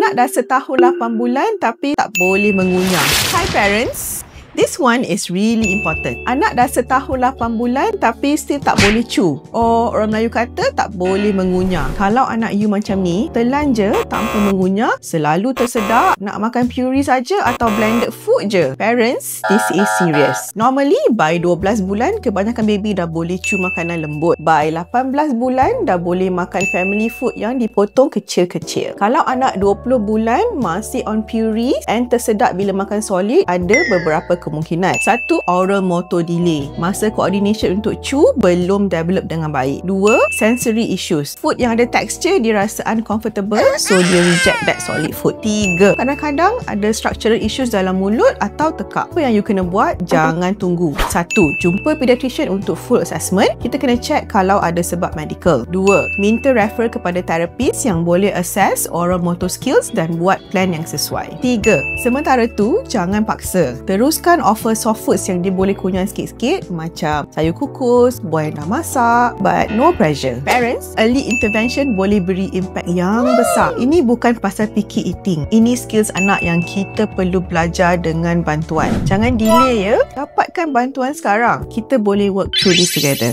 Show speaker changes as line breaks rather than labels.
Anak dah setahun 8 bulan tapi tak boleh mengunyah. Hi parents! This one is really important. Anak dah setahun 8 bulan tapi still tak boleh chew. Orang Melayu kata tak boleh mengunyah. Kalau anak you macam ni, telan je tanpa mengunyah, selalu tersedak, nak makan puree saja atau blended food je. Parents, this is serious. Normally, by 12 bulan, kebanyakan baby dah boleh chew makanan lembut. By 18 bulan, dah boleh makan family food yang dipotong kecil-kecil. Kalau anak 20 bulan masih on puree and tersedak bila makan solid, ada beberapa kemungkinan. Satu, oral motor delay. Masa coordination untuk chew belum develop dengan baik. Dua, sensory issues. Food yang ada texture dia rasa uncomfortable, so dia reject that solid food. Tiga, kadang-kadang ada structural issues dalam mulut atau tekak. Apa yang you kena buat? Jangan tunggu. Satu, jumpa pediatrician untuk full assessment. Kita kena check kalau ada sebab medical. Dua, minta refer kepada therapist yang boleh assess oral motor skills dan buat plan yang sesuai. Tiga, sementara tu jangan paksa. Teruskan offer soft foods yang dia boleh kunyah sikit-sikit macam sayur kukus, buah yang dah masak, but no pressure. Parents, early intervention boleh beri impact yang besar. Ini bukan pasal picky eating. Ini skills anak yang kita perlu belajar dengan bantuan. Jangan delay ya. Dapatkan bantuan sekarang. Kita boleh work through this together.